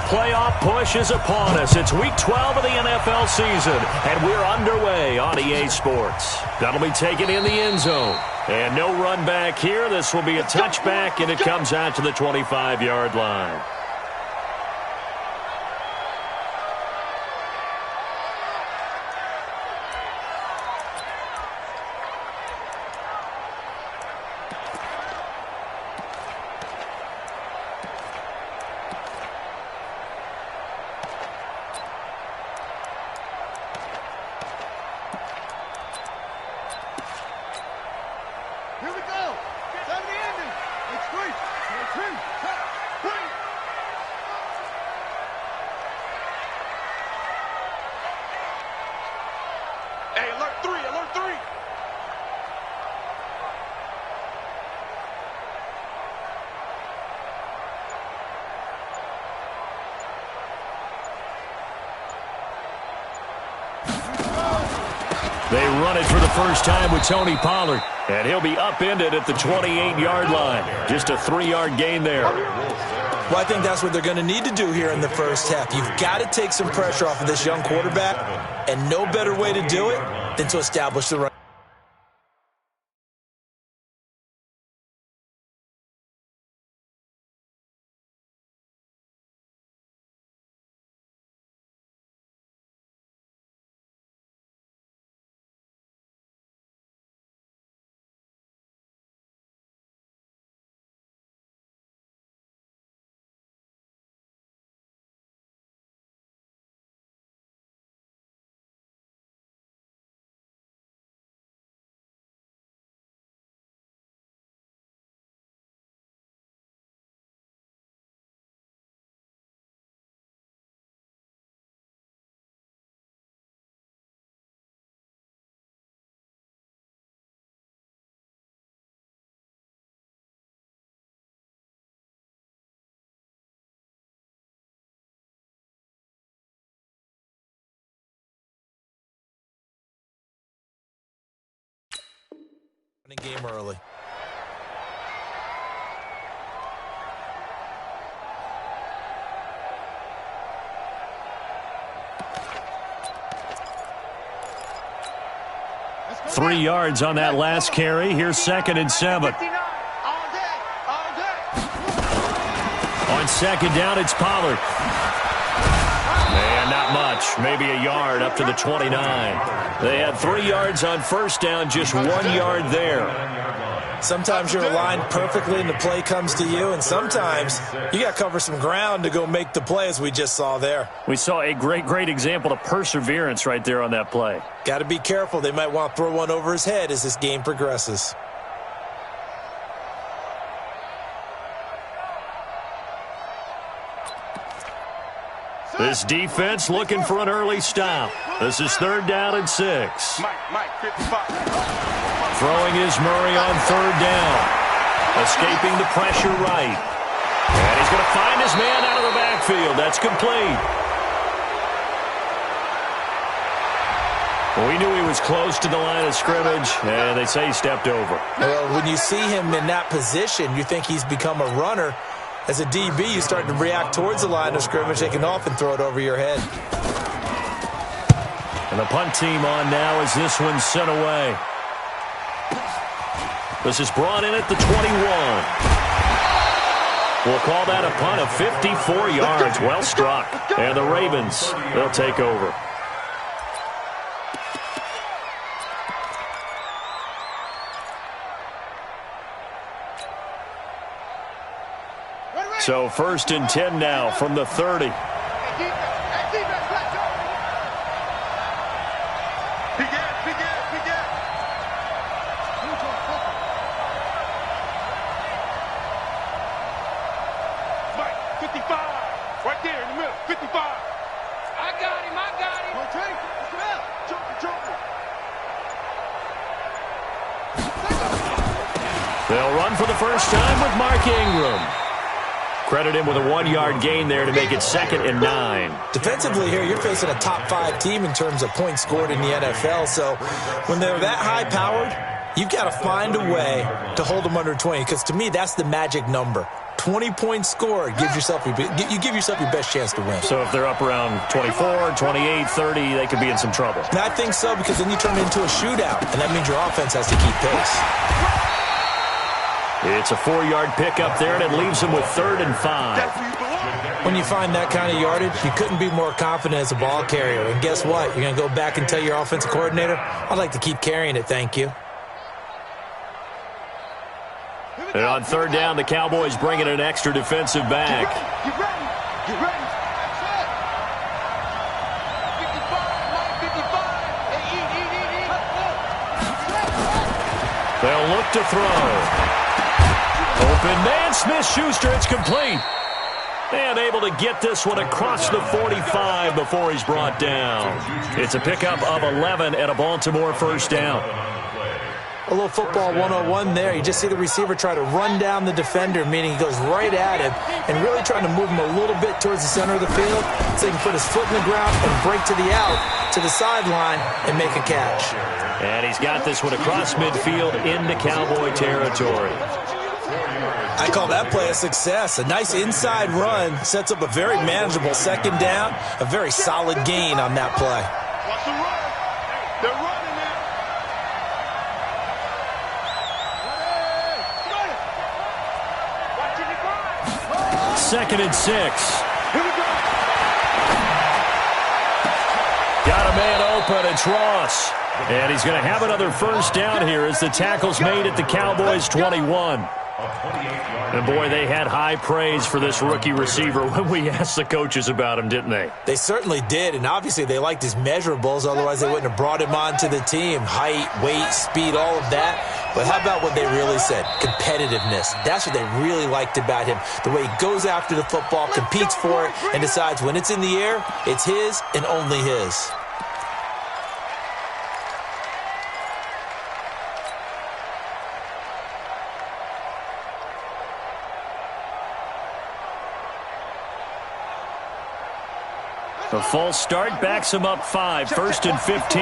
playoff push is upon us. It's Week 12 of the NFL season, and we're underway on EA Sports. That'll be taken in the end zone. And no run back here. This will be a touchback, and it comes out to the 25-yard line. They run it for the first time with Tony Pollard, and he'll be upended at the 28-yard line. Just a 3-yard gain there. Well, I think that's what they're going to need to do here in the first half. You've got to take some pressure off of this young quarterback, and no better way to do it than to establish the run. Game early. Three yards on that last carry. Here's 2nd and 7. On 2nd down, it's Pollard. And not much. Maybe a yard up to the 29. They had 3 yards on 1st down, just 1 yard there. Sometimes you're aligned perfectly and the play comes to you, and sometimes you got to cover some ground to go make the play, as we just saw there. We saw a great example of perseverance right there on that play. Got to be careful. They might want to throw one over his head as this game progresses. This defense looking for an early stop. This is 3rd down and 6. Throwing is Murray on 3rd down. Escaping the pressure right. And he's going to find his man out of the backfield. That's complete. Well, we knew he was close to the line of scrimmage, and they say he stepped over. Well, when you see him in that position, you think he's become a runner. As a DB, you start to react towards the line of scrimmage, they can often throw it over your head. And the punt team on now as this one's sent away. This is brought in at the 21. We'll call that a punt of 54 yards. Well struck. And the Ravens, they'll take over. So 1st and 10 now from the 30. They'll run for the first time with Mark Ingram. Credit him with a 1-yard gain there to make it 2nd and 9. Defensively here, you're facing a top-5 team in terms of points scored in the NFL. So when they're that high-powered, you've got to find a way to hold them under 20. Because to me, that's the magic number. 20-point score, you give yourself your best chance to win. So if they're up around 24, 28, 30, they could be in some trouble. And I think so, because then you turn it into a shootout, and that means your offense has to keep pace. It's a 4-yard pickup there, and it leaves them with 3rd and 5. When you find that kind of yardage, you couldn't be more confident as a ball carrier. And guess what? You're going to go back and tell your offensive coordinator, I'd like to keep carrying it, thank you. And on 3rd down, the Cowboys bring in an extra defensive back. Get ready. Get ready. They'll look to throw. Open man, Smith-Schuster, it's complete. And able to get this one across the 45 before he's brought down. It's a pickup of 11 and a Baltimore 1st down. A little football 101 there. You just see the receiver try to run down the defender, meaning he goes right at him and really trying to move him a little bit towards the center of the field so he can put his foot in the ground and break to the out, to the sideline, and make a catch. And he's got this one across midfield into Cowboy territory. I call that play a success. A nice inside run sets up a very manageable 2nd down, a very solid gain on that play. Watch the run. They're running now. 2nd and 6. Here we go. Got a man open. It's Ross. And he's going to have another 1st down here as the tackle's made at the Cowboys' 21. And, boy, they had high praise for this rookie receiver when we asked the coaches about him, didn't they? They certainly did, and obviously they liked his measurables. Otherwise, they wouldn't have brought him onto the team. Height, weight, speed, all of that. But how about what they really said? Competitiveness. That's what they really liked about him. The way he goes after the football, competes for it, and decides when it's in the air, it's his and only his. A false start backs him up 5, 1st and 15.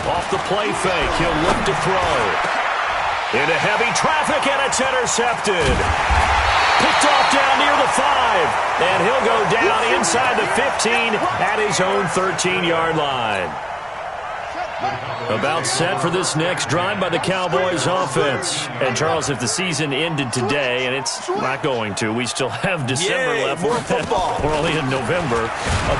Off the play fake, he'll look to throw. Into heavy traffic, and it's intercepted. Picked off down near the 5, and he'll go down inside the 15 at his own 13-yard line. About set for this next drive by the Cowboys offense. And, Charles, if the season ended today, and it's not going to, we still have December left. More football. We're only in November.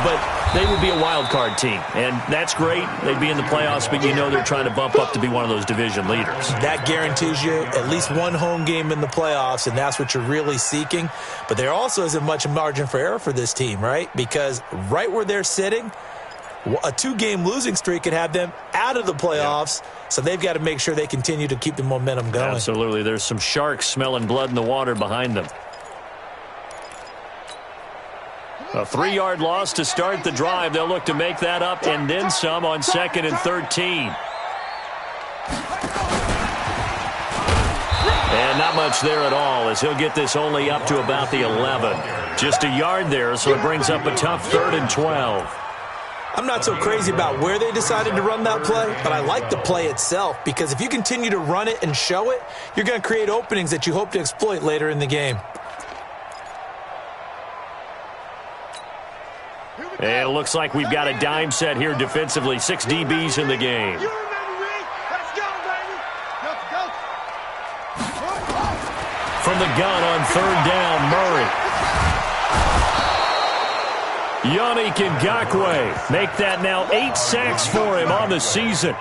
But they would be a wild card team, and that's great. They'd be in the playoffs, but you know they're trying to bump up to be one of those division leaders. That guarantees you at least one home game in the playoffs, and that's what you're really seeking. But there also isn't much margin for error for this team, right? Because right where they're sitting, a 2-game losing streak could have them out of the playoffs, so they've got to make sure they continue to keep the momentum going. Absolutely. There's some sharks smelling blood in the water behind them. A 3-yard loss to start the drive. They'll look to make that up and then some on 2nd and 13. And not much there at all as he'll get this only up to about the 11. Just a yard there, so it brings up a tough 3rd and 12. I'm not so crazy about where they decided to run that play, but I like the play itself because if you continue to run it and show it, you're going to create openings that you hope to exploit later in the game. And it looks like we've got a dime set here defensively. 6 DBs in the game. From the gun on 3rd down, Murray. Yannick Ngakoue make that now 8 sacks for him on the season.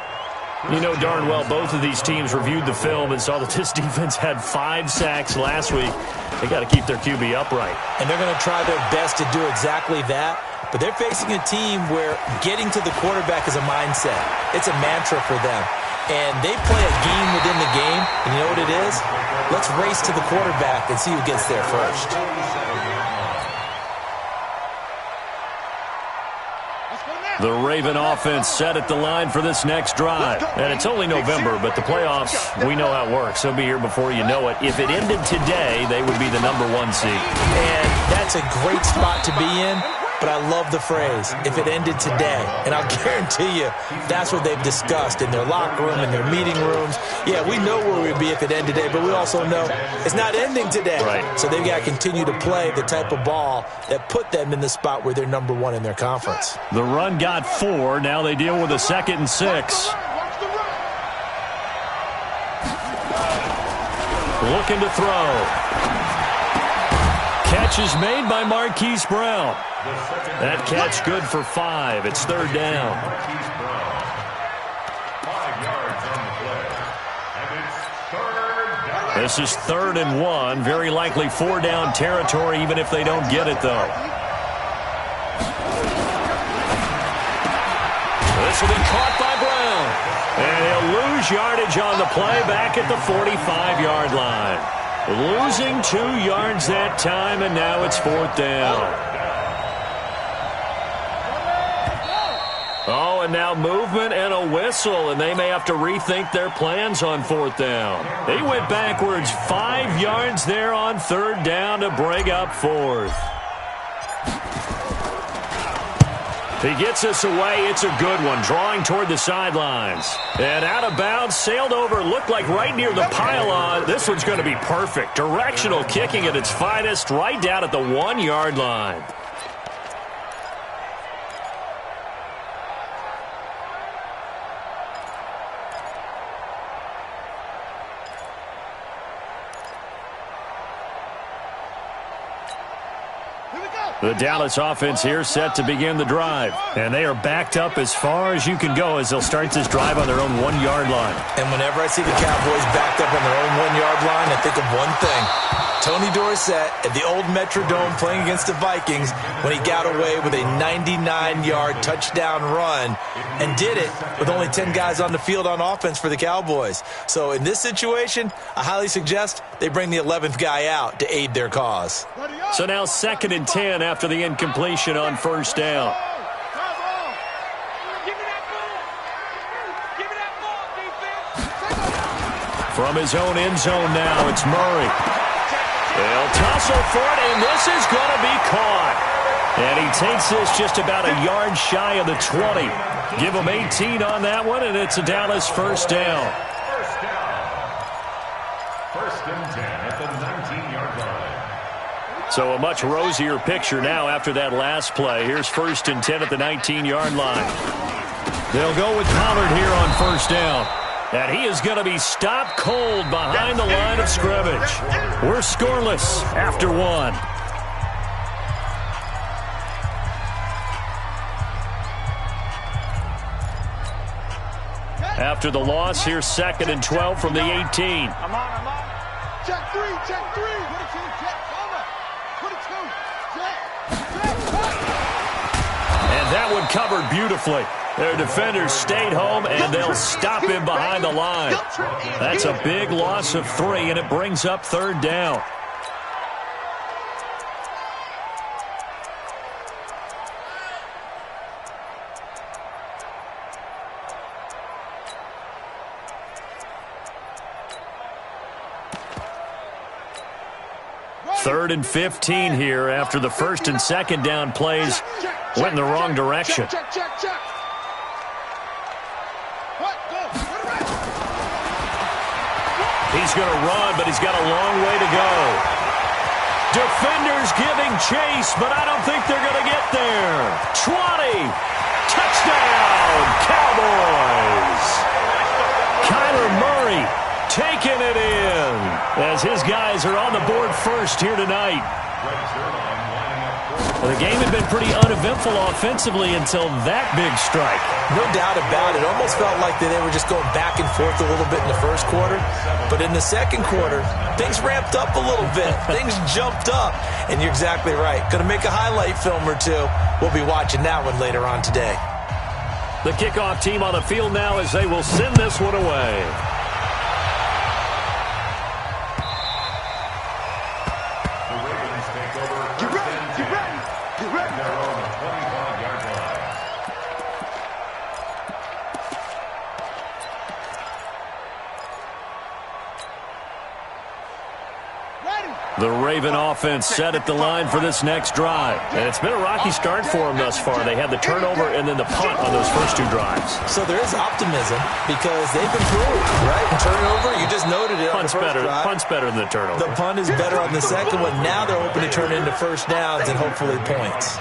You know darn well both of these teams reviewed the film and saw that this defense had 5 sacks last week. They got to keep their QB upright. And they're going to try their best to do exactly that. But they're facing a team where getting to the quarterback is a mindset. It's a mantra for them. And they play a game within the game. And you know what it is? Let's race to the quarterback and see who gets there first. The Raven offense set at the line for this next drive. And it's only November, but the playoffs, we know how it works. They'll be here before you know it. If it ended today, they would be the #1 seed. And that's a great spot to be in, but I love the phrase, if it ended today. And I'll guarantee you, that's what they've discussed in their locker room, in their meeting rooms. Yeah, we know where we'd be if it ended today, but we also know it's not ending today. Right. So they've got to continue to play the type of ball that put them in the spot where they're #1 in their conference. The run got 4. Now they deal with a 2nd and 6. Looking to throw. Catch is made by Marquise Brown. That catch good for 5. It's 3rd down. This is 3rd and 1. Very likely 4-down territory, even if they don't get it, though. This will be caught by Brown. And he'll lose yardage on the play back at the 45-yard line. Losing 2 yards that time, and now it's 4th down. Oh, and now movement and a whistle, and they may have to rethink their plans on 4th down. They went backwards 5 yards there on 3rd down to bring up 4th. He gets us away. It's a good one, drawing toward the sidelines. And out of bounds, sailed over, looked like right near the pylon. This one's going to be perfect. Directional kicking at its finest, right down at the 1-yard line. The Dallas offense here set to begin the drive. And they are backed up as far as you can go as they'll start this drive on their own 1-yard line. And whenever I see the Cowboys backed up on their own 1-yard line, I think of one thing. Tony Dorsett at the old Metrodome playing against the Vikings when he got away with a 99-yard touchdown run and did it with only 10 guys on the field on offense for the Cowboys. So in this situation, I highly suggest they bring the 11th guy out to aid their cause. So now 2nd and 10 after the incompletion on 1st down. From his own end zone now, it's Murray. They'll tussle for it, and this is going to be caught. And he takes this just about a yard shy of the 20. Give him 18 on that one, and it's a Dallas 1st down. 1st and 10 at the 19-yard line. So a much rosier picture now after that last play. Here's 1st and 10 at the 19-yard line. They'll go with Pollard here on 1st down. And he is going to be stopped cold behind the line of scrimmage. We're scoreless after 1. After the loss, here's 2nd and 12 from the 18. I'm on. Check 3, check 3. 22, check, cover. 22, check. And that one covered beautifully. Their defenders stayed home, and they'll stop him behind the line. That's a big loss of 3, and it brings up 3rd down. Third and 15 here after the 1st and 2nd down plays went in the wrong direction. He's going to run, but he's got a long way to go. Defenders giving chase, but I don't think they're going to get there. 20. Touchdown, Cowboys. Kyler Murray taking it in as his guys are on the board first here tonight. Well, the game had been pretty uneventful offensively until that big strike. No doubt about it. It almost felt like they were just going back and forth a little bit in the first quarter. But in the second quarter, things ramped up a little bit. Things jumped up. And you're exactly right. Going to make a highlight film or two. We'll be watching that one later on today. The kickoff team on the field now as they will send this one away. The Raven offense set at the line for this next drive. And it's been a rocky start for them thus far. They had the turnover and then the punt on those first two drives. So there is optimism because they've improved, right? Turnover, you just noted it. Punt's better than the turnover. The punt is better on the second one. Now they're hoping to turn it into first downs and hopefully points.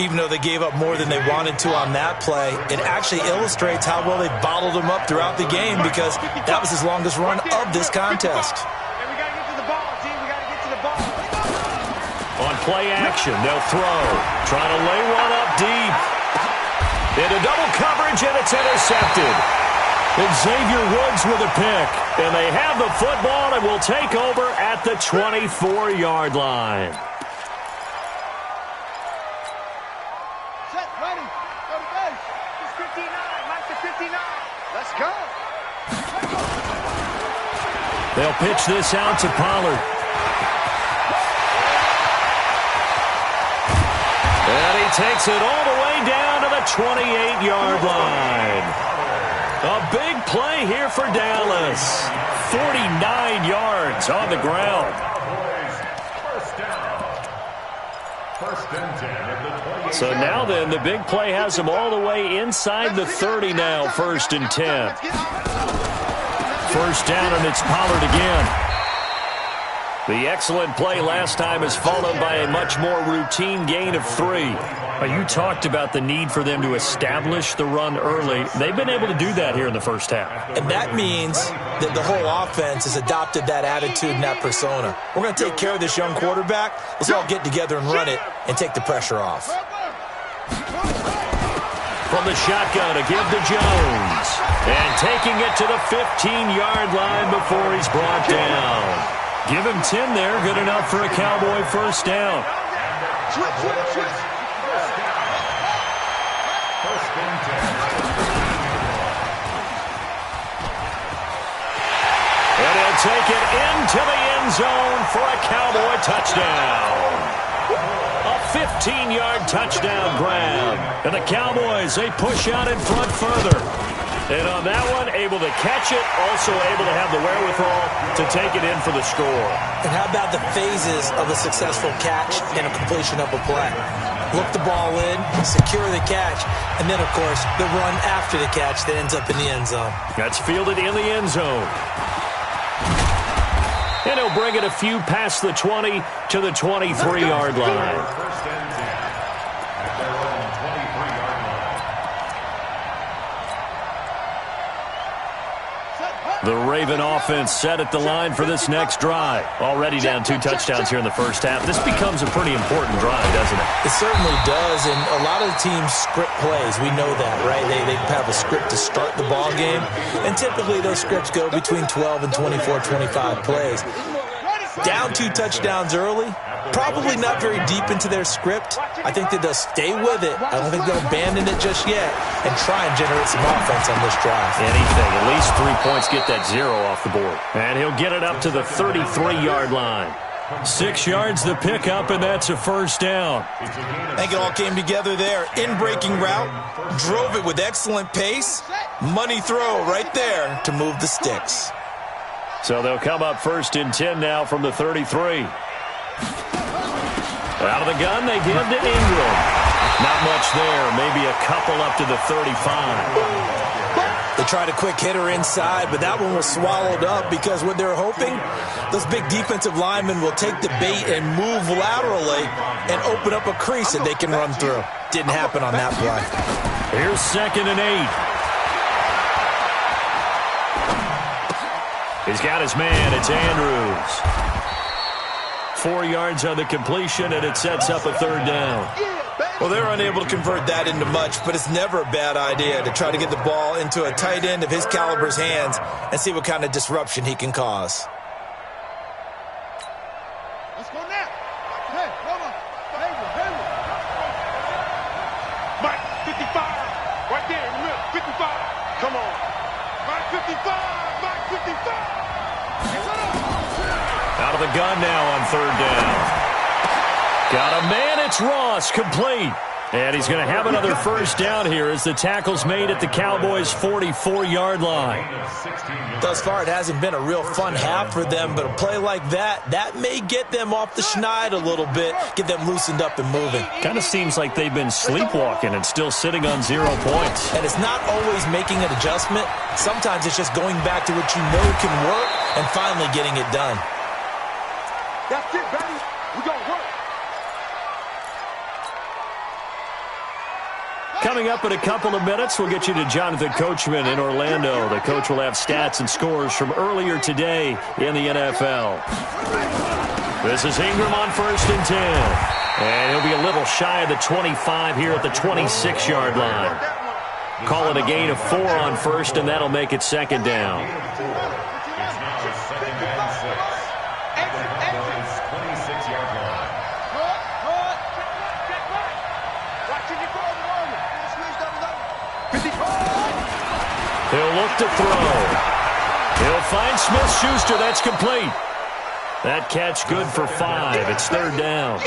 Even though they gave up more than they wanted to on that play, it actually illustrates how well they bottled them up throughout the game because that was his longest run of this contest. On play action, they'll throw. Trying to lay one up deep. Into double coverage, and it's intercepted. And Xavier Woods with a pick. And they have the football and will take over at the 24-yard line. Set, ready. Go to base. It's 59. Mark the 59. Let's go. They'll pitch this out to Pollard. And he takes it all the way down to the 28-yard line. A big play here for Dallas. 49 yards on the ground. So now then, the big play has them all the way inside the 30 now, 1st and 10. First down, and it's Pollard again. The excellent play last time is followed by a much more routine gain of 3. You talked about the need for them to establish the run early. They've been able to do that here in the first half. And that means that the whole offense has adopted that attitude and that persona. We're going to take care of this young quarterback. Let's all get together and run it and take the pressure off. From the shotgun, a give to Jones. And taking it to the 15-yard line before he's brought down. Give him 10 there, good enough for a Cowboy first down. And he'll take it into the end zone for a Cowboy touchdown. A 15-yard touchdown grab. And the Cowboys, they push out in front further. And on that one, able to catch it, also able to have the wherewithal to take it in for the score. And how about the phases of a successful catch and a completion of a play? Look the ball in, secure the catch, and then, of course, the run after the catch that ends up in the end zone. That's fielded in the end zone. And he'll bring it a few past the 20 to the 23-yard line. The Raven offense set at the line for this next drive. Already down 2 touchdowns here in the first half. This becomes a pretty important drive, doesn't it? It certainly does, and a lot of the teams script plays. We know that, right? They have a script to start the ball game, and typically those scripts go between 12 and 24, 25 plays. Down 2 touchdowns early, probably not very deep into their script. I think that they'll stay with it. I don't think they'll abandon it just yet and try and generate some offense on this drive. Anything. At least 3 points, get that 0 off the board. And he'll get it up to the 33-yard line. 6 yards the pickup, and that's a first down. I think it all came together there. In-breaking route, drove it with excellent pace. Money throw right there to move the sticks. So they'll come up 1st and 10 now from the 33. Out of the gun, they give to Ingram. Not much there, maybe a couple up to the 35. They tried a quick hitter inside, but that one was swallowed up because what they're hoping, those big defensive linemen will take the bait and move laterally and open up a crease that they can run through. Didn't happen on that play. Here's 2nd and 8. He's got his man. It's Andrews. 4 yards on the completion, and it sets up a 3rd down. Well, they're unable to convert that into much, but it's never a bad idea to try to get the ball into a tight end of his caliber's hands and see what kind of disruption he can cause. Let's go now. Hey, hold on. Hayward. Mike, 55. Right there in the middle. 55. Come on. Mike, 55. Mike, 55. Out of the gun now on 3rd down. Got a man, it's Ross, complete. And he's going to have another first down here as the tackle's made at the Cowboys' 44-yard line. Thus far, it hasn't been a real fun half for them, but a play like that may get them off the schneid a little bit, get them loosened up and moving. Kind of seems like they've been sleepwalking and still sitting on 0 points. And it's not always making an adjustment. Sometimes it's just going back to what you know can work and finally getting it done. That's it, baby. We gonna work. Coming up in a couple of minutes, we'll get you to Jonathan Coachman in Orlando. The coach will have stats and scores from earlier today in the NFL. This is Ingram on 1st and 10. And he'll be a little shy of the 25 here at the 26-yard line. Call it a gain of 4 on 1st, and that'll make it 2nd down. He'll look to throw. He'll find Smith-Schuster. That's complete. That catch good for 5. It's 3rd down.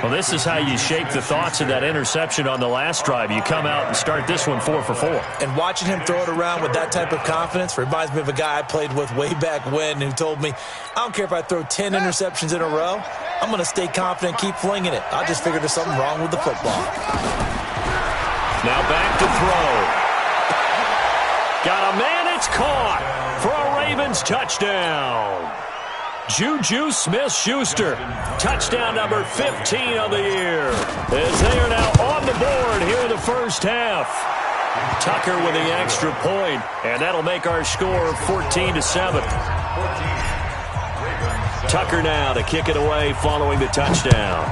Well, this is how you shape the thoughts of that interception on the last drive. You come out and start this one 4 for 4. And watching him throw it around with that type of confidence reminds me of a guy I played with way back when who told me, I don't care if I throw 10 interceptions in a row. I'm going to stay confident, keep flinging it. I just figured there's something wrong with the football. Now back to throw. Got a man, it's caught for a Ravens touchdown. Juju Smith-Schuster, touchdown number 15 of the year, as they are now on the board here in the first half. Tucker with the extra point, and that'll make our score 14-7. Tucker now to kick it away following the touchdown.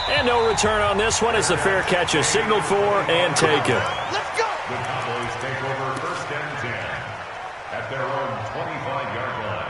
And no return on this one as the fair catch is signaled for and taken. Let's go. The Cowboys take over 1st and 10 at their own 25-yard line.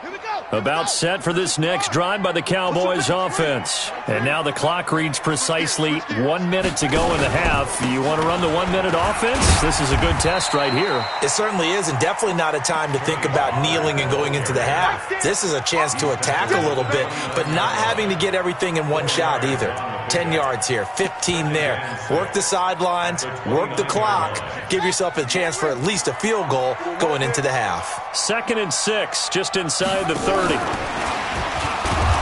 Here we go. About set for this next drive by the Cowboys offense. And now the clock reads precisely 1 minute to go in the half. You want to run the 1 minute offense? This is a good test right here. It certainly is, and definitely not a time to think about kneeling and going into the half. This is a chance to attack a little bit, but not having to get everything in one shot either. 10 yards here, 15 there. Work the sidelines, work the clock. Give yourself a chance for at least a field goal going into the half. 2nd and 6, just inside the 30.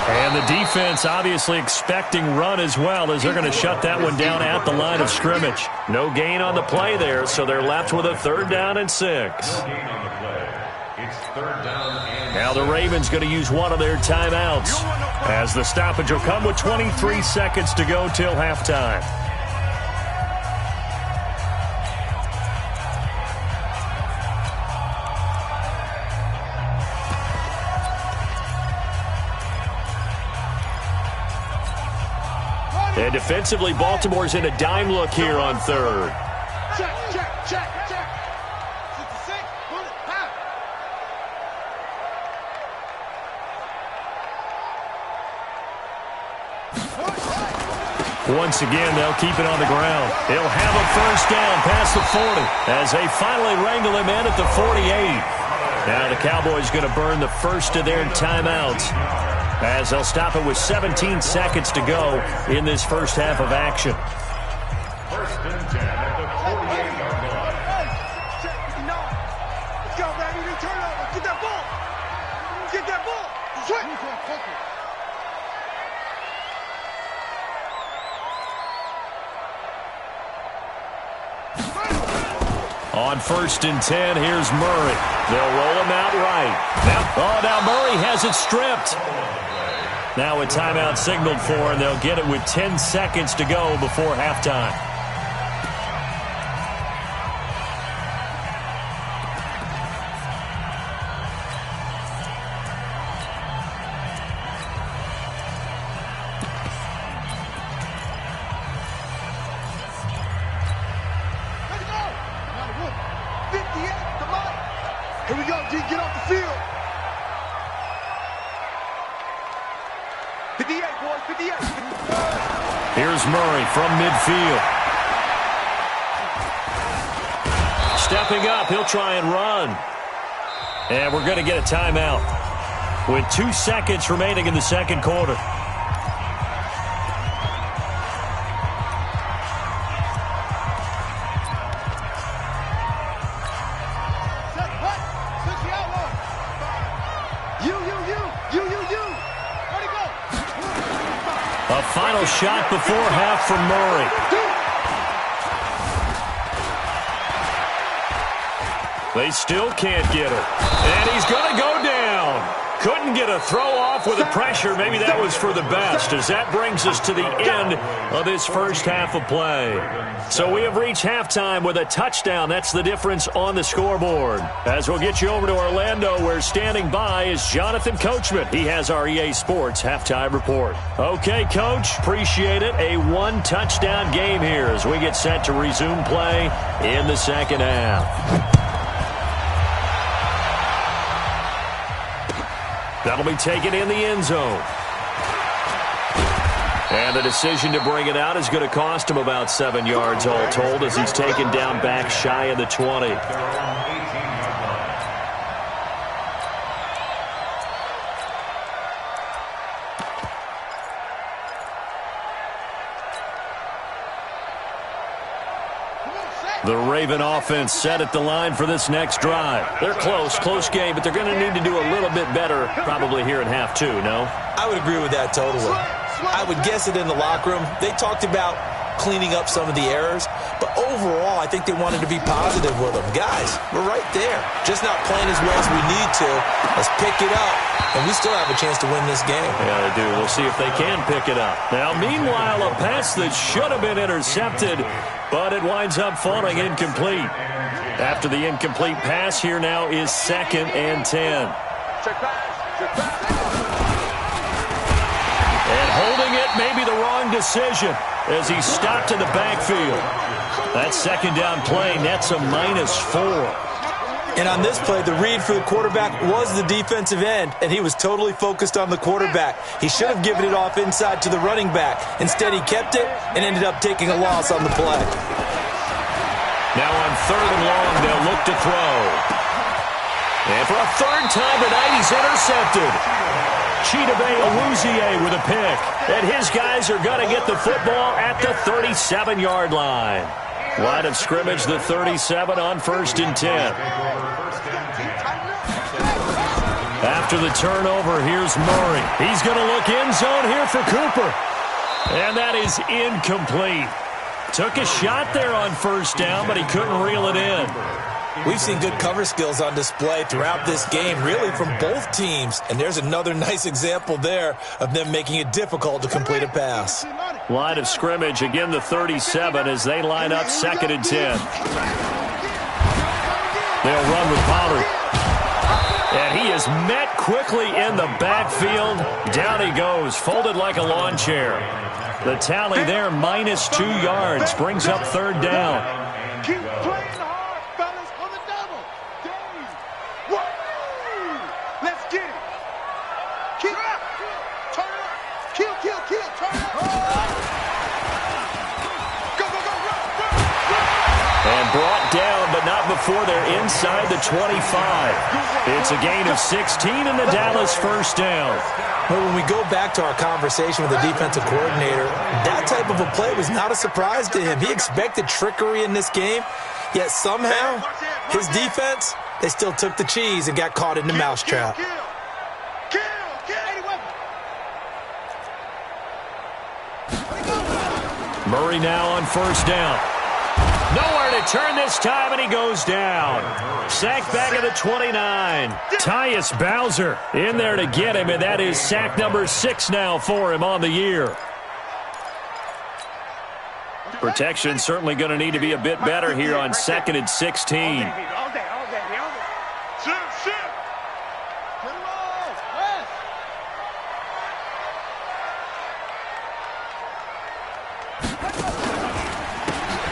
And the defense obviously expecting run as well, as they're going to shut that one down at the line of scrimmage. No gain on the play there, so they're left with a 3rd down and 6. No gain on the play. It's 3rd down and Now the Ravens going to use one of their timeouts, as the stoppage will come with 23 seconds to go till halftime. And defensively, Baltimore's in a dime look here on 3rd. Check, check, check, check. 66, pull it, pow. Once again, they'll keep it on the ground. He'll have a first down past the 40 as they finally wrangle him in at the 48. Now the Cowboys going to burn the first of their timeouts, as they'll stop it with 17 seconds to go in this first half of action. 1st and 10 at the 48-yard line. Check, 59. Let's go, baby. New turnover. Get that ball. Get that ball. Swing. On 1st and 10, here's Murray. They'll roll him out right. Now Murray has it stripped. Now a timeout signaled for, and they'll get it with 10 seconds to go before halftime. Let's go. Now the roof. 58, come on. Here we go, G. Get off the field. 58, boys, 58. Here's Murray from midfield. stepping up. He'll try and run. And we're going to get a timeout with 2 seconds remaining in the second quarter. A final shot before half from Murray. They still can't get her. And he's going to go down. Couldn't get a throw off with the pressure. Maybe that was for the best, as that brings us to the end of this first half of play. So we have reached halftime with a touchdown. That's the difference on the scoreboard. As we'll get you over to Orlando, where standing by is Jonathan Coachman. He has our EA Sports halftime report. Okay, Coach, appreciate it. A one-touchdown game here as we get set to resume play in the second half. That'll be taken in the end zone. And the decision to bring it out is going to cost him about 7 yards all told, as he's taken down back shy of the 20. The Raven offense set at the line for this next drive. They're close game, but they're going to need to do a little bit better probably here in half two, no? I would agree with that totally. I would guess it in the locker room. They talked about cleaning up some of the errors, but overall, I think they wanted to be positive with them. Guys, we're right there. Just not playing as well as we need to. Let's pick it up, and we still have a chance to win this game. Yeah, they do. We'll see if they can pick it up. Now, meanwhile, a pass that should have been intercepted, but it winds up falling incomplete. After the incomplete pass, here now is 2nd and 10. And holding it may be the wrong decision as he stopped in the backfield. That second down play nets a -4. And on this play, the read for the quarterback was the defensive end, and he was totally focused on the quarterback. He should have given it off inside to the running back. Instead, he kept it and ended up taking a loss on the play. Now on 3rd and long, they'll look to throw. And for a third time tonight, he's intercepted. Chidobe Awuzie with a pick. And his guys are going to get the football at the 37-yard line. Line of scrimmage, the 37 on 1st and 10. After the turnover, here's Murray. He's going to look end zone here for Cooper. And that is incomplete. Took a shot there on 1st down, but he couldn't reel it in. We've seen good cover skills on display throughout this game, really from both teams. And there's another nice example there of them making it difficult to complete a pass. Line of scrimmage, again the 37 as they line up 2nd and 10. They'll run with Pollard. And he is met quickly in the backfield. Down he goes, folded like a lawn chair. The tally there, -2 yards, brings up 3rd down. Keep playing hard, fellas, on the double. Woo! Let's get it. Kill. Turn it up. Kill. Turn it up. Go, run. And brought down, but not before they're inside the 25. It's a gain of 16 and the Dallas 1st down. But when we go back to our conversation with the defensive coordinator, that type of a play was not a surprise to him. He expected trickery in this game, yet somehow his defense, they still took the cheese and got caught in the mousetrap. Murray now on 1st down. Nowhere to turn this time, and he goes down. Sacked back at the 29. Tyus Bowser in there to get him, and that is sack number 6 now for him on the year. Protection certainly going to need to be a bit better here on 2nd and 16.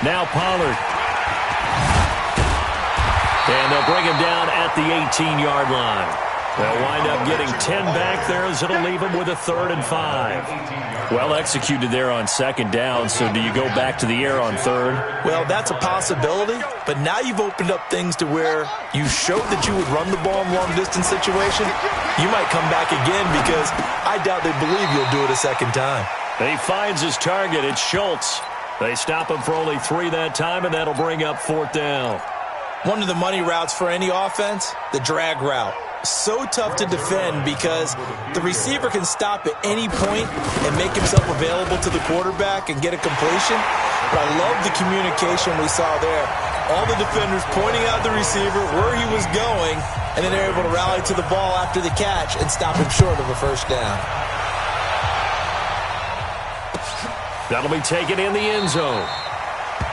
Now Pollard. And they'll bring him down at the 18-yard line. They'll wind up getting 10 back there as it'll leave them with a 3rd and 5. Well executed there on 2nd down, so do you go back to the air on 3rd? Well, that's a possibility, but now you've opened up things to where you showed that you would run the ball in long-distance situation. You might come back again because I doubt they believe you'll do it a 2nd time. He finds his target. It's Schultz. They stop him for only 3 that time, and that'll bring up 4th down. One of the money routes for any offense, the drag route. So tough to defend because the receiver can stop at any point and make himself available to the quarterback and get a completion. But I love the communication we saw there. All the defenders pointing out the receiver where he was going, and then they're able to rally to the ball after the catch and stop him short of a 1st down. That'll be taken in the end zone.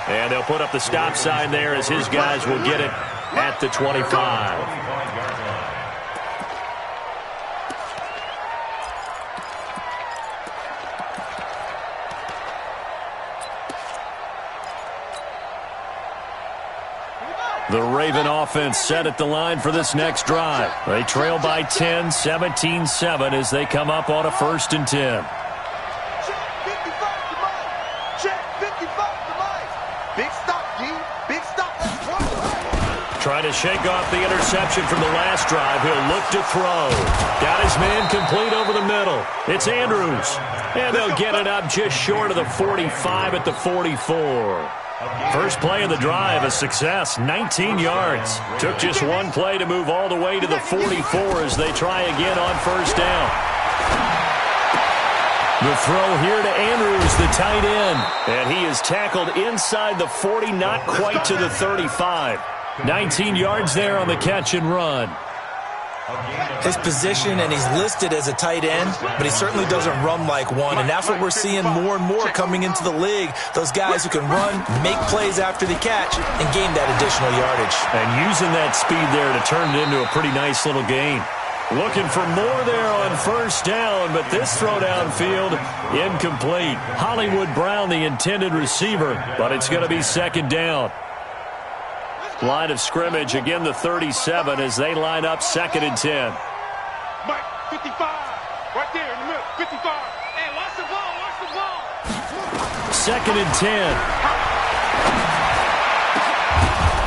And they'll put up the stop sign there as his guys will get it at the 25. The Raven offense set at the line for this next drive. They trail by 10, 17-7 as they come up on a 1st and 10. Trying to shake off the interception from the last drive. He'll look to throw. Got his man complete over the middle. It's Andrews. And they'll get it up just short of the 45 at the 44. First play of the drive, a success, 19 yards. Took just one play to move all the way to the 44 as they try again on 1st down. The throw here to Andrews, the tight end. And he is tackled inside the 40, not quite to the 35. 19 yards there on the catch and run. His position, and he's listed as a tight end, but he certainly doesn't run like one, and that's what we're seeing more and more coming into the league. Those guys who can run, make plays after the catch, and gain that additional yardage. And using that speed there to turn it into a pretty nice little gain. Looking for more there on 1st down, but this throw downfield, incomplete. Hollywood Brown, the intended receiver, but it's going to be 2nd down. Line of scrimmage, again the 37 as they line up 2nd and 10. Mike, 55, right there in the middle, 55. Hey, watch the ball. 2nd and 10.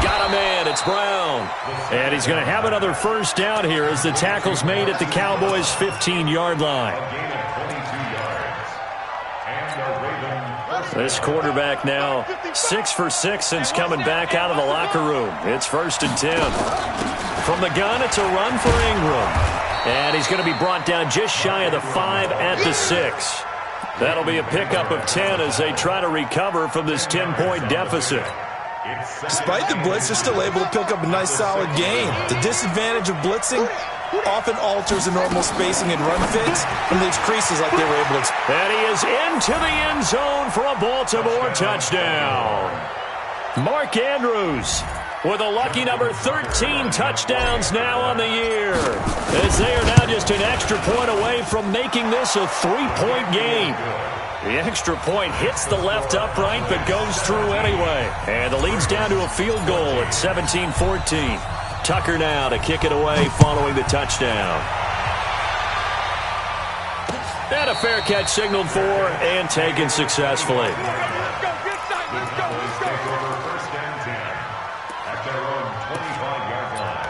Got a man, it's Brown. And he's going to have another 1st down here as the tackle's made at the Cowboys' 15-yard line. This quarterback now 6 for 6 since coming back out of the locker room. It's 1st and 10. From the gun, it's a run for Ingram. And he's going to be brought down just shy of the 5 at the 6. That'll be a pickup of 10 as they try to recover from this 10-point deficit. Despite the blitz, they're still able to pick up a nice solid gain. The disadvantage of blitzing often alters the normal spacing and run fits and leaves creases like they were able to. And he is into the end zone for a Baltimore touchdown. Mark Andrews with a lucky number 13 touchdowns now on the year, as they are now just an extra point away from making this a 3-point game. The extra point hits the left upright but goes through anyway. And the lead's down to a field goal at 17-14. Tucker now to kick it away following the touchdown. And a fair catch signaled for and taken successfully. Let's go. First and 10 at their own 25-yard line.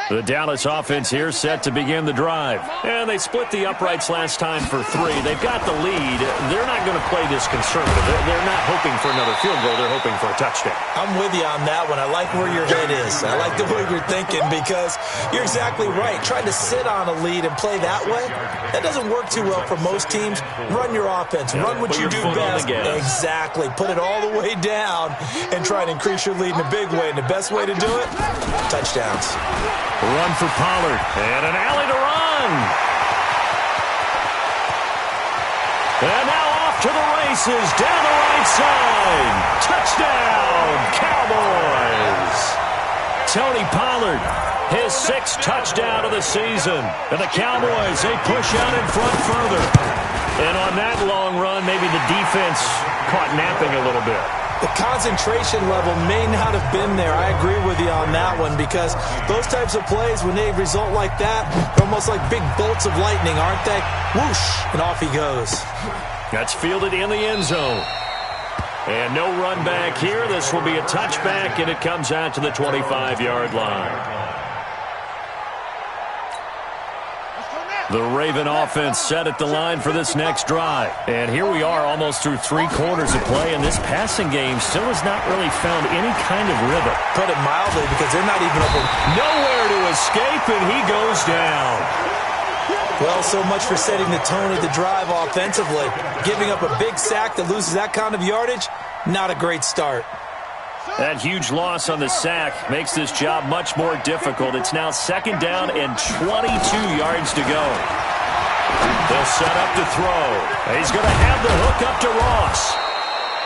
The Dallas offense here set to begin the drive. And they split the uprights last time for 3. They've got the lead. They're not going to play this conservative. They're not hoping for another field goal. They're hoping for a touchdown. I'm with you on that one. I like where your head is. I like the way you're thinking because you're exactly right. Trying to sit on a lead and play that way, that doesn't work too well for most teams. Run your offense. Run what you do best. Exactly. Put it all the way down and try and increase your lead in a big way. And the best way to do it, touchdowns. Run for Pollard. And an alley to run. And now off to the races. Down the right side. Touchdown, Cowboys. Tony Pollard, his 6th touchdown of the season. And the Cowboys, they push out in front further. And on that long run, maybe the defense caught napping a little bit. The concentration level may not have been there. I agree with you on that one, because those types of plays, when they result like that, they're almost like big bolts of lightning, aren't they? Whoosh, and off he goes. That's fielded in the end zone. And no run back here. This will be a touchback, and it comes out to the 25-yard line. The Raven offense set at the line for this next drive. And here we are almost through 3 quarters of play, and this passing game still has not really found any kind of rhythm. Put it mildly, because they're not even open. Nowhere to escape, and he goes down. Well, so much for setting the tone of the drive offensively. Giving up a big sack that loses that kind of yardage, not a great start. That huge loss on the sack makes this job much more difficult. It's now 2nd down and 22 yards to go. They'll set up to throw. He's going to have the hook up to Ross.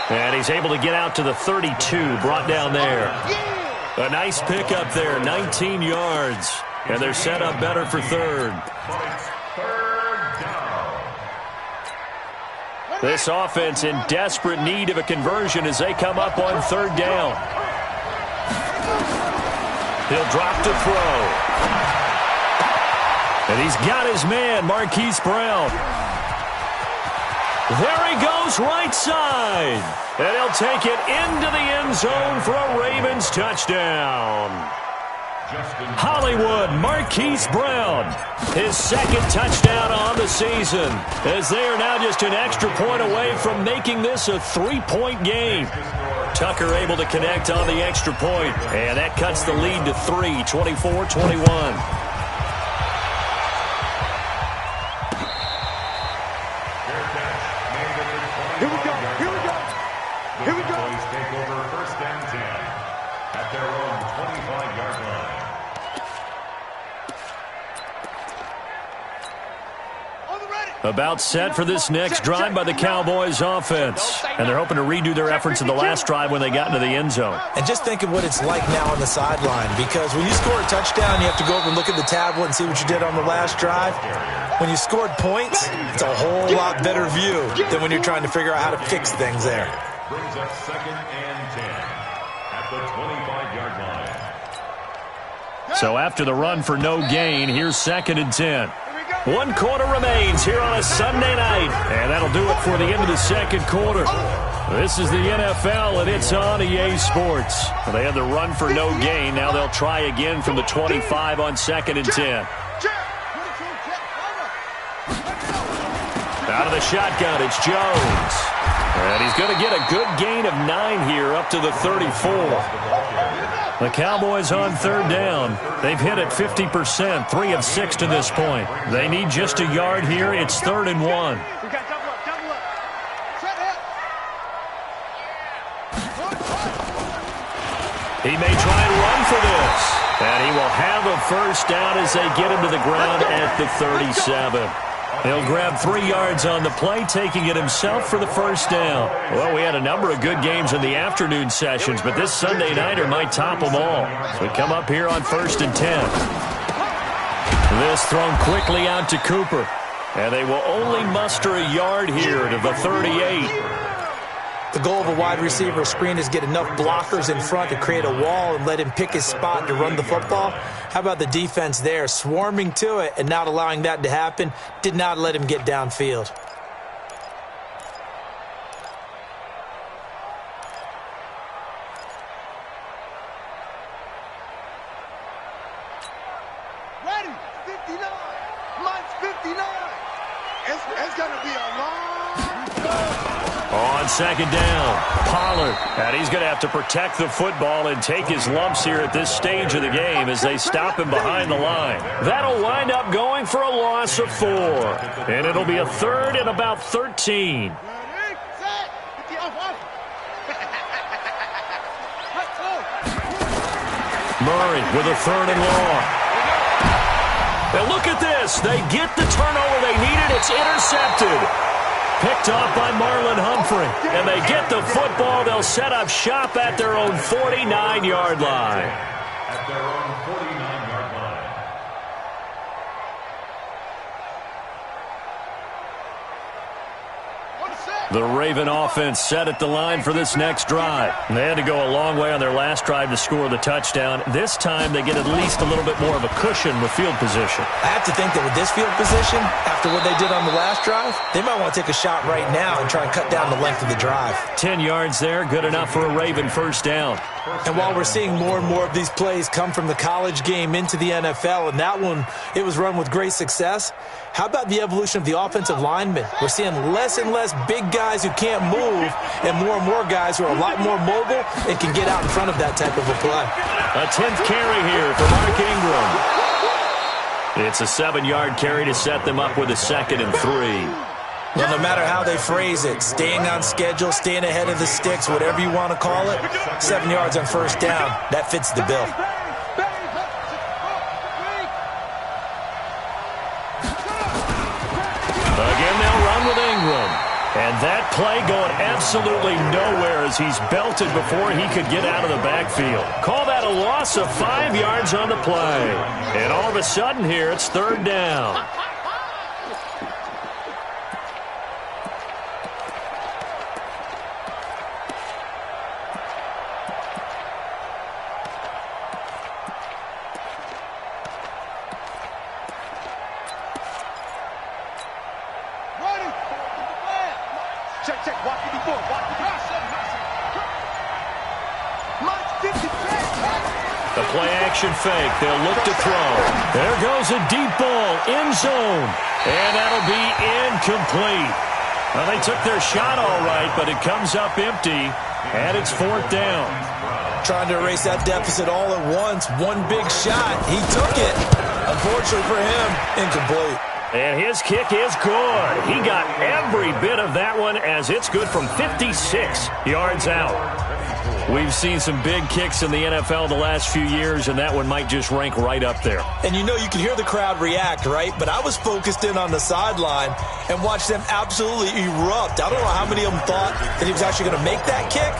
And he's able to get out to the 32, brought down there. A nice pickup there, 19 yards. And they're set up better for 3rd. This offense in desperate need of a conversion as they come up on 3rd down. He'll drop to throw. And he's got his man, Marquise Brown. There he goes, right side. And he'll take it into the end zone for a Ravens touchdown. Hollywood, Marquise Brown, his 2nd touchdown on the season, as they are now just an extra point away from making this a 3-point game. Tucker able to connect on the extra point, and that cuts the lead to 3, 24-21. Here we go. Here we go. Boys take over 1st and 10 at their own 25-yard line. About set for this next drive by the Cowboys offense. And they're hoping to redo their efforts in the last drive when they got into the end zone. And just think of what it's like now on the sideline, because when you score a touchdown, you have to go over and look at the tablet and see what you did on the last drive. When you scored points, it's a whole lot better view than when you're trying to figure out how to fix things there. Brings up 2nd and 10 at the 25-yard line. So after the run for no gain, here's 2nd and 10. 1 quarter remains here on a Sunday night. And that'll do it for the end of the 2nd quarter. This is the NFL, and it's on EA Sports. They had the run for no gain. Now they'll try again from the 25 on 2nd and 10. Out of the shotgun, it's Jones. And he's going to get a good gain of 9 here up to the 34. The Cowboys on 3rd down. They've hit it 50%, 3 of 6 to this point. They need just a yard here. It's 3rd and 1. We got double up. Set up. He may try and run for this. And he will have a 1st down as they get him to the ground at the 37. He'll grab 3 yards on the play, taking it himself for the 1st down. Well, we had a number of good games in the afternoon sessions, but this Sunday nighter might top them all. So we come up here on 1st and 10. This thrown quickly out to Cooper. And they will only muster a yard here to the 38. The goal of a wide receiver screen is get enough blockers in front to create a wall and let him pick his spot to run the football. How about the defense there, swarming to it and not allowing that to happen? Did not let him get downfield. Ready. 59. Mine's 59. It's going to be a long On 2nd down, Pollard. And he's going to have to protect the football and take his lumps here at this stage of the game as they stop him behind the line. That'll wind up going for a loss of 4. And it'll be a 3rd and about 13. Ready, set. Get the off. Let's go. Murray with a 3rd and long. And look at this. They get the turnover they needed. It's intercepted. Picked off by Marlon Humphrey. And they get the football. They'll set up shop at their own 49-yard line. At their own 49-yard line. The Raven offense set at the line for this next drive. They had to go a long way on their last drive to score the touchdown. This time they get at least a little bit more of a cushion with field position. I have to think that with this field position, after what they did on the last drive, they might want to take a shot right now and try and cut down the length of the drive. 10 yards there, good enough for a Raven first down. And while we're seeing more and more of these plays come from the college game into the NFL, and that one, it was run with great success, how about the evolution of the offensive linemen? We're seeing less and less big guys who can't move and more guys who are a lot more mobile and can get out in front of that type of a play. A 10th carry here for Mark Ingram. It's a 7-yard carry to set them up with a 2nd and 3. Well, no matter how they phrase it, staying on schedule, staying ahead of the sticks, whatever you want to call it, 7 yards on first down, that fits the bill. Again, they'll run with Ingram. And that play going absolutely nowhere as he's belted before he could get out of the backfield. Call that a loss of 5 yards on the play. And all of a sudden here, it's 3rd down. Check, watch it before, watch it before. The play action fake, they'll look to throw. There goes a deep ball, end zone. And that'll be incomplete. Well, they took their shot all right, but it comes up empty, and it's 4th down. Trying to erase that deficit all at once. One big shot. He took it. Unfortunately for him, incomplete. And his kick is good. He got every bit of that one as it's good from 56 yards out. We've seen some big kicks in the NFL the last few years, and that one might just rank right up there. And you know you can hear the crowd react, right? But I was focused in on the sideline and watched them absolutely erupt. I don't know how many of them thought that he was actually going to make that kick,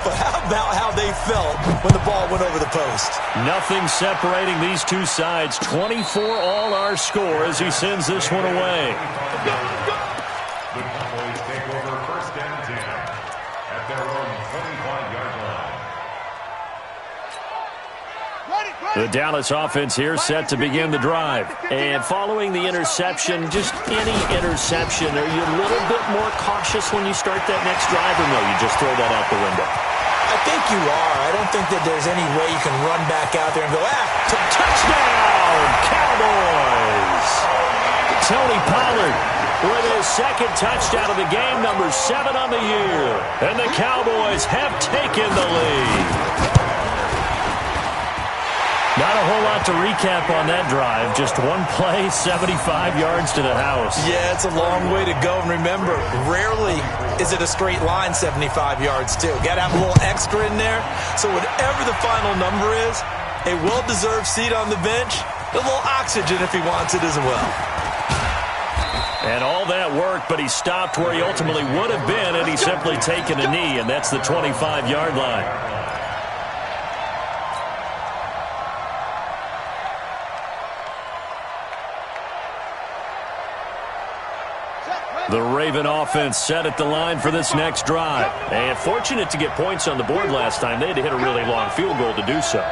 but how about how they felt when the ball went over the post? Nothing separating these two sides. 24 all our score as he sends this one away. The Cowboys take over 1st and 10 at their own 25-yard line. The Dallas offense here set to begin the drive. And following the interception, just any interception, are you a little bit more cautious when you start that next drive, or no, you just throw that out the window? I think you are. I don't think that there's any way you can run back out there and go, touchdown, Cowboys! Tony Pollard with his 2nd touchdown of the game, number 7 on the year. And the Cowboys have taken the lead. Not a whole lot to recap on that drive. Just one play, 75 yards to the house. Yeah, it's a long way to go. And remember, rarely is it a straight line 75 yards, too. Got to have a little extra in there. So whatever the final number is, a well-deserved seat on the bench, a little oxygen if he wants it as well. And all that work, but he stopped where he ultimately would have been, and he's simply taken a knee, and that's the 25-yard line. The Raven offense set at the line for this next drive. And fortunate to get points on the board last time. They had to hit a really long field goal to do so.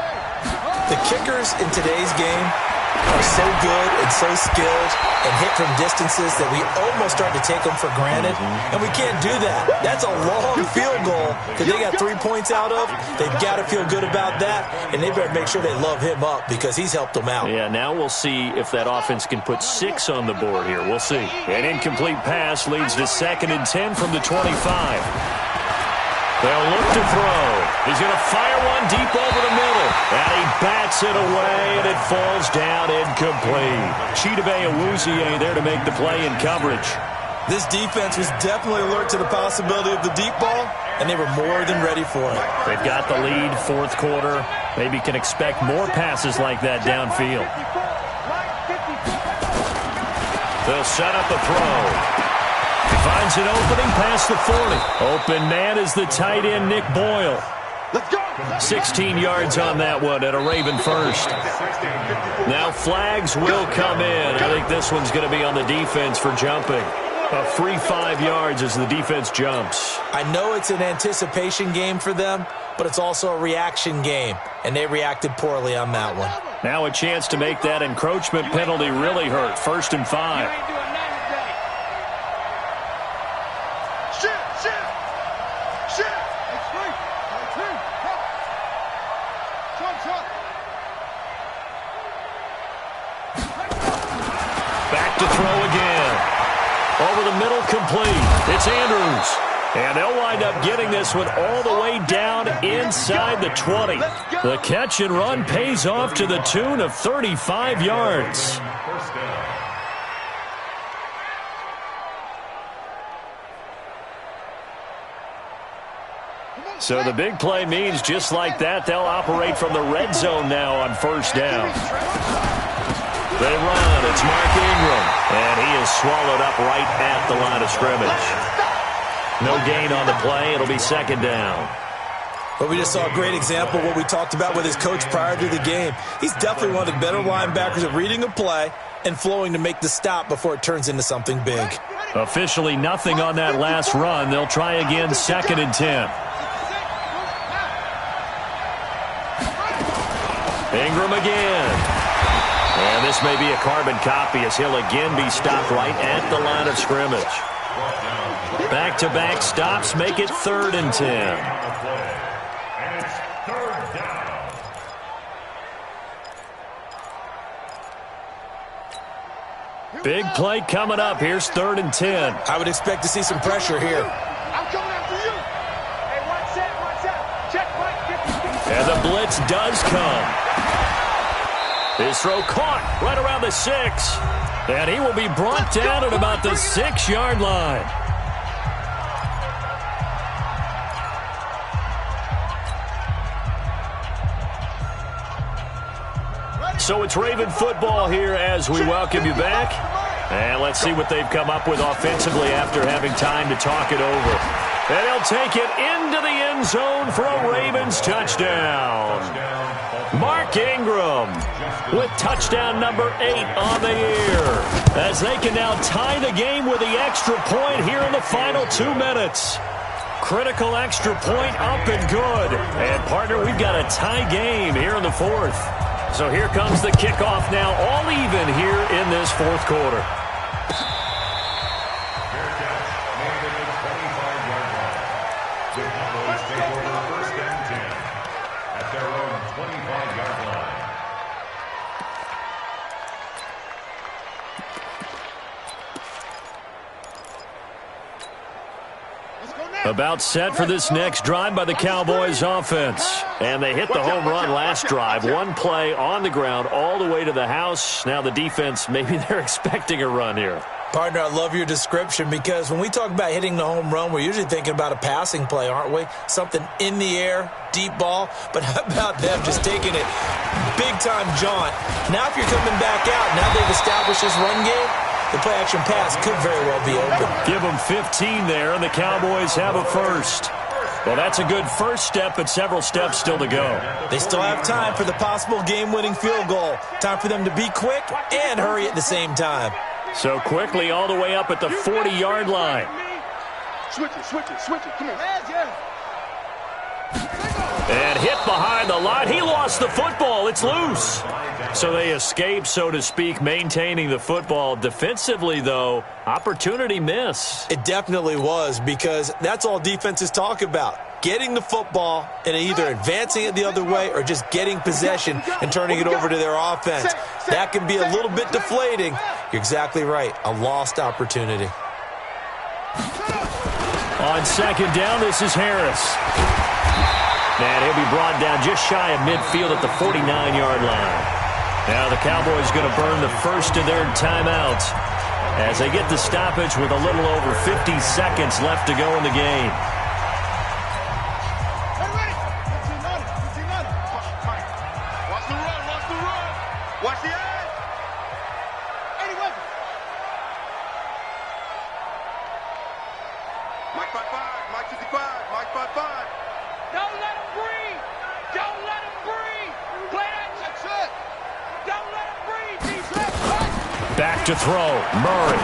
The kickers in today's game are so good and so skilled and hit from distances that we almost start to take them for granted. And we can't do that. That's a long field goal that they got 3 points out of. They've got to feel good about that, and they better make sure they love him up because he's helped them out. Yeah, now we'll see if that offense can put 6 on the board here. We'll see. An incomplete pass leads to 2nd and 10 from the 25. They'll look to throw. He's going to fire one deep over the middle. And he bats it away, and it falls down incomplete. Chidobe Awuzie there to make the play in coverage. This defense was definitely alert to the possibility of the deep ball, and they were more than ready for it. They've got the lead, 4th quarter. Maybe can expect more passes like that downfield. They'll set up a throw. He finds an opening past the 40. Open man is the tight end, Nick Boyle. Let's go. 16 yards on that one at a Raven first. Now flags will come in. I think this one's going to be on the defense for jumping. A free 5 yards as the defense jumps. I know it's an anticipation game for them, but it's also a reaction game, and they reacted poorly on that one. Now a chance to make that encroachment penalty really hurt. 1st and 5. Back to throw again. Over the middle, complete. It's Andrews. And they'll wind up getting this one all the way down inside the 20. The catch and run pays off to the tune of 35 yards. So the big play means just like that, they'll operate from the red zone now on 1st down. They run. It's Mark Ingram. And he is swallowed up right at the line of scrimmage. No gain on the play. It'll be 2nd down. But we just saw a great example of what we talked about with his coach prior to the game. He's definitely one of the better linebackers at reading a play and flowing to make the stop before it turns into something big. Officially nothing on that last run. They'll try again 2nd and 10. Ingram again. And this may be a carbon copy as he'll again be stopped right at the line of scrimmage. Back-to-back stops make it 3rd and 10. And it's 3rd down. Big play coming up. Here's 3rd and 10. I would expect to see some pressure here. I'm coming after you. Hey, watch out. Check Mike. And the blitz does come. His throw caught right around the 6. And he will be brought down at about the 6-yard line. So it's Raven football here as we welcome you back. And let's see what they've come up with offensively after having time to talk it over. And they'll take it into the end zone for a Ravens touchdown. Mark Ingram with touchdown number 8 on the year, as they can now tie the game with the extra point here in the final 2 minutes. Critical extra point up and good. And, partner, we've got a tie game here in the 4th. So here comes the kickoff now, all even here in this 4th quarter. About set for this next drive by the Cowboys offense. And they hit the home run last drive. 1 play on the ground all the way to the house. Now the defense, maybe they're expecting a run here. Partner, I love your description because when we talk about hitting the home run, we're usually thinking about a passing play, aren't we? Something in the air, deep ball. But how about them just taking it big-time jaunt? Now if you're coming back out, now they've established this run game, the play-action pass could very well be open. Give them 15 there, and the Cowboys have a first. Well, that's a good first step, but several steps still to go. They still have time for the possible game-winning field goal. Time for them to be quick and hurry at the same time. So quickly all the way up at the 40-yard line. Switch it. Come on. And hit behind the line. He lost the football. It's loose. So they escape, so to speak, maintaining the football. Defensively, though, opportunity miss. It definitely was, because that's all defenses talk about. Getting the football and either advancing it the other way or just getting possession and turning it over to their offense. That can be a little bit deflating. You're exactly right. A lost opportunity. On 2nd down, this is Harris. And he'll be brought down just shy of midfield at the 49-yard line. Now the Cowboys going to burn the first of their timeouts as they get the stoppage with a little over 50 seconds left to go in the game. Watch the edge. Eddie Weber. Mike 5-5. Mike 55. Mike 5-5. Don't let him breathe. Don't let him breathe. Play that. That's it. Don't let him breathe. Defense. Back to throw. Murray.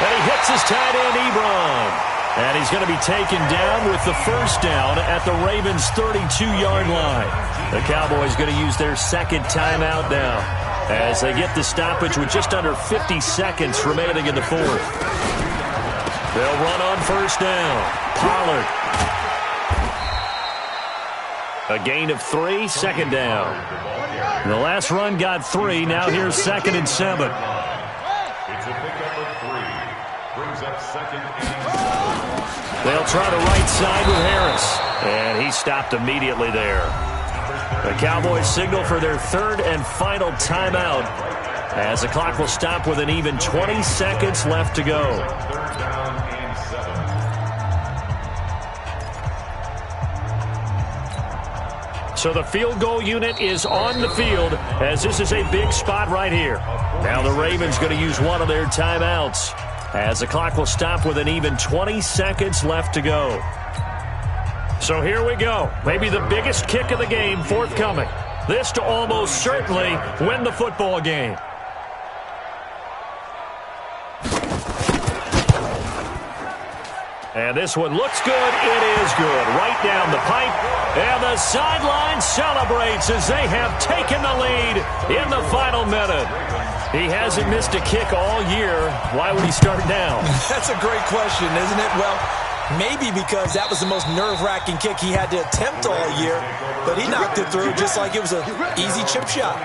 And he hits his tight end, Ebron. And he's going to be taken down with the first down at the Ravens' 32-yard line. The Cowboys going to use their second timeout now as they get the stoppage with just under 50 seconds remaining in the fourth. They'll run on first down. Pollard. A gain of 3, second down. The last run got 3. Now here's 2nd and 7. It's a pickup of 3. Brings up 2nd and 7. They'll try the right side with Harris. And he stopped immediately there. The Cowboys signal for their third and final timeout as the clock will stop with an even 20 seconds left to go. 3rd down and 7. So the field goal unit is on the field as this is a big spot right here. Now the Ravens going to use one of their timeouts as the clock will stop with an even 20 seconds left to go. So here we go. Maybe the biggest kick of the game forthcoming. This to almost certainly win the football game. And this one looks good. It is good. Right down the pipe. And the sideline celebrates as they have taken the lead in the final minute. He hasn't missed a kick all year. Why would he start now? That's a great question, isn't it? Well, maybe because that was the most nerve-wracking kick he had to attempt all year, but he knocked it through just like it was an easy chip shot.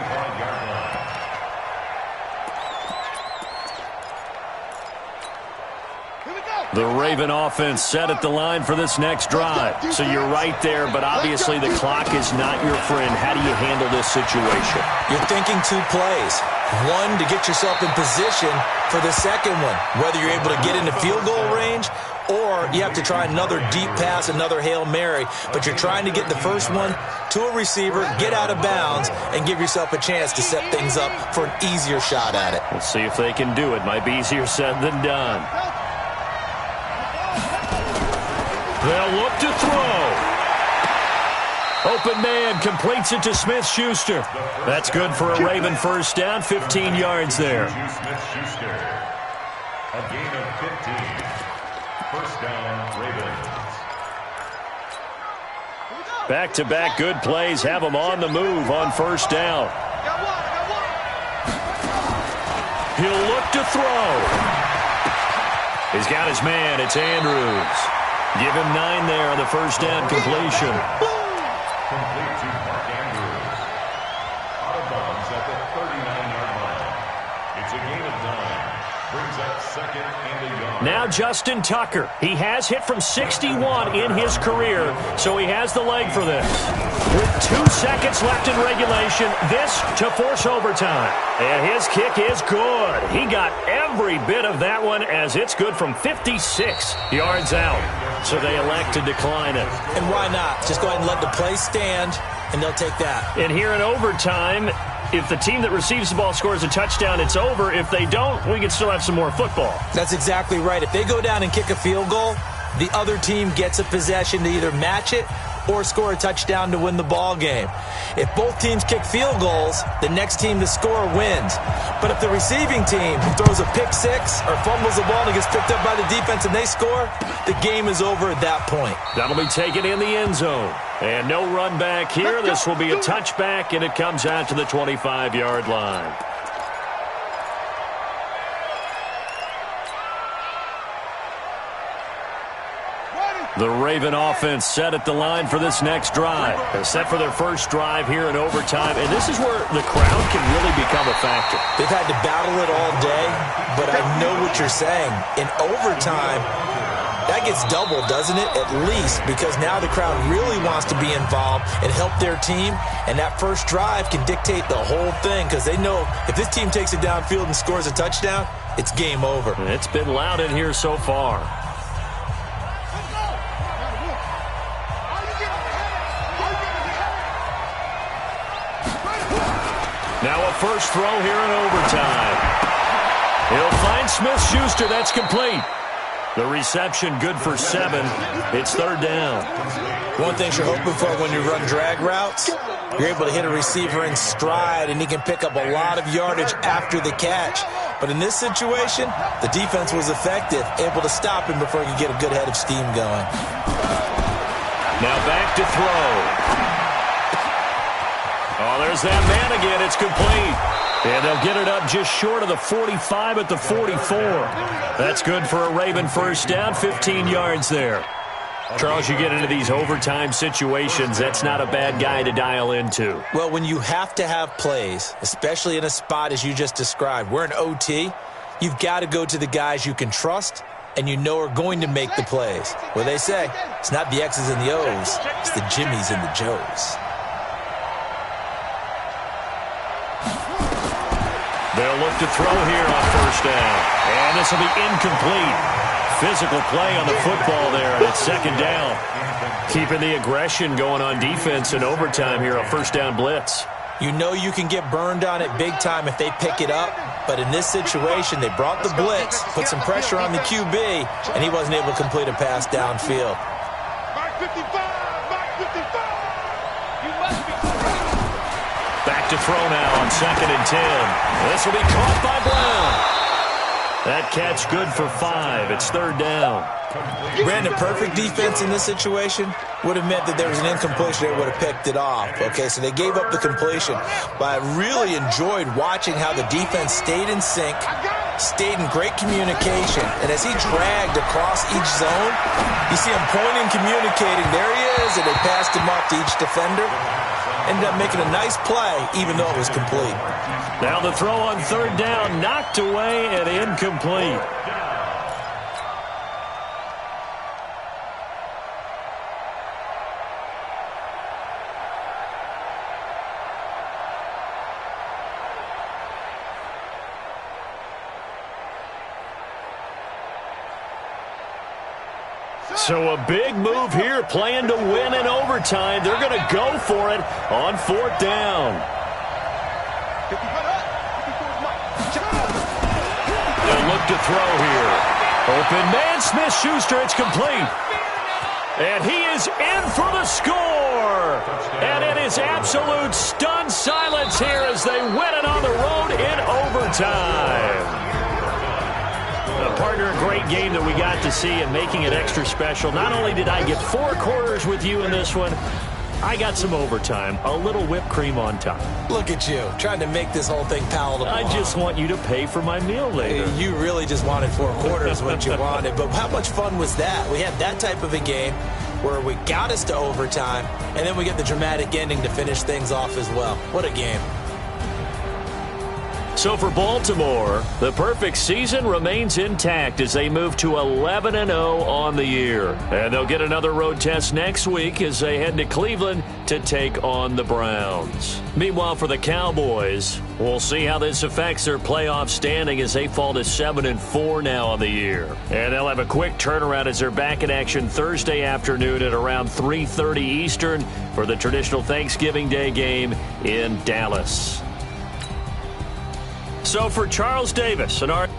The Raven offense set at the line for this next drive. So you're right there, but obviously the clock is not your friend. How do you handle this situation? You're thinking 2 plays. One, to get yourself in position for the second one, whether you're able to get into field goal range or you have to try another deep pass, another Hail Mary. But you're trying to get the first one to a receiver, get out of bounds, and give yourself a chance to set things up for an easier shot at it. Let's see if they can do it. Might be easier said than done. They'll look to throw. Open man completes it to Smith-Schuster. That's good for a Raven first down, 15 yards there. Smith-Schuster. A gain of 15. First down, Ravens. Back-to-back good plays have them on the move on first down. He'll look to throw. He's got his man. It's Andrews. Give him 9 there on the first down completion. Complete to Mark Andrews. Out of bounds at the 39-yard line. It's a gain of 9. Brings up 2nd and a yard. Now Justin Tucker. He has hit from 61 in his career, so he has the leg for this. With 2 seconds left in regulation, this to force overtime. And his kick is good. He got every bit of that one as it's good from 56 yards out. So they elect to decline it. And why not? Just go ahead and let the play stand, and they'll take that. And here in overtime, if the team that receives the ball scores a touchdown, it's over. If they don't, we can still have some more football. That's exactly right. If they go down and kick a field goal, the other team gets a possession to either match it or score a touchdown to win the ball game. If both teams kick field goals, the next team to score wins. But if the receiving team throws a pick six or fumbles the ball and gets picked up by the defense and they score, the game is over at that point. That'll be taken in the end zone. And no run back here. This will be a touchback, and it comes out to the 25-yard line. The Raven offense set at the line for this next drive. They're set for their first drive here in overtime, and this is where the crowd can really become a factor. They've had to battle it all day, but I know what you're saying. In overtime, that gets doubled, doesn't it? At least, because now the crowd really wants to be involved and help their team, and that first drive can dictate the whole thing because they know if this team takes it downfield and scores a touchdown, it's game over. It's been loud in here so far. Now a first throw here in overtime. He'll find Smith-Schuster. That's complete. The reception good for 7. It's third down. One thing you're hoping for when you run drag routes, you're able to hit a receiver in stride, and he can pick up a lot of yardage after the catch. But in this situation, the defense was effective, able to stop him before he could get a good head of steam going. Now back to throw. Oh, there's that man again. It's complete. And they'll get it up just short of the 45 at the 44. That's good for a Raven first down, 15 yards there. Charles, you get into these overtime situations, that's not a bad guy to dial into. Well, when you have to have plays, especially in a spot as you just described, we're in OT, you've got to go to the guys you can trust and you know are going to make the plays. What they say, it's not the X's and the O's, it's the Jimmies and the Joes. They'll look to throw here on first down. And this will be incomplete. Physical play on the football there, and it's second down. Keeping the aggression going on defense in overtime here, a first down blitz. You know you can get burned on it big time if they pick it up, but in this situation, they brought the blitz, put some pressure on the QB, and he wasn't able to complete a pass downfield. Mark 55, Mark 55. Back to throw now on 2nd and 10. This will be caught by Brown. That catch good for 5. It's third down. Brandon, perfect defense in this situation would have meant that there was an incompletion. They would have picked it off. Okay, so they gave up the completion. But I really enjoyed watching how the defense stayed in sync, stayed in great communication. And as he dragged across each zone, you see him pointing, communicating. There he is, and they passed him off to each defender. Ended up making a nice play, even though it was complete. Now the throw on third down, knocked away and incomplete. So a big move here, playing to win in overtime. They're going to go for it on fourth down. They'll look to throw here. Open man, Smith-Schuster, it's complete. And he is in for the score. And it is absolute stunned silence here as they win it on the road in overtime. Partner, a great game that we got to see and making it extra special. Not only did I get 4 quarters with you in this one, I got some overtime, a little whipped cream on top. Look at you, trying to make this whole thing palatable. I just want you to pay for my meal later. You really just wanted 4 quarters what you wanted, but how much fun was that? We had that type of a game where we got us to overtime, and then we get the dramatic ending to finish things off as well. What a game. So for Baltimore, the perfect season remains intact as they move to 11-0 on the year. And they'll get another road test next week as they head to Cleveland to take on the Browns. Meanwhile, for the Cowboys, we'll see how this affects their playoff standing as they fall to 7-4 now on the year. And they'll have a quick turnaround as they're back in action Thursday afternoon at around 3:30 Eastern for the traditional Thanksgiving Day game in Dallas. So for Charles Davis and our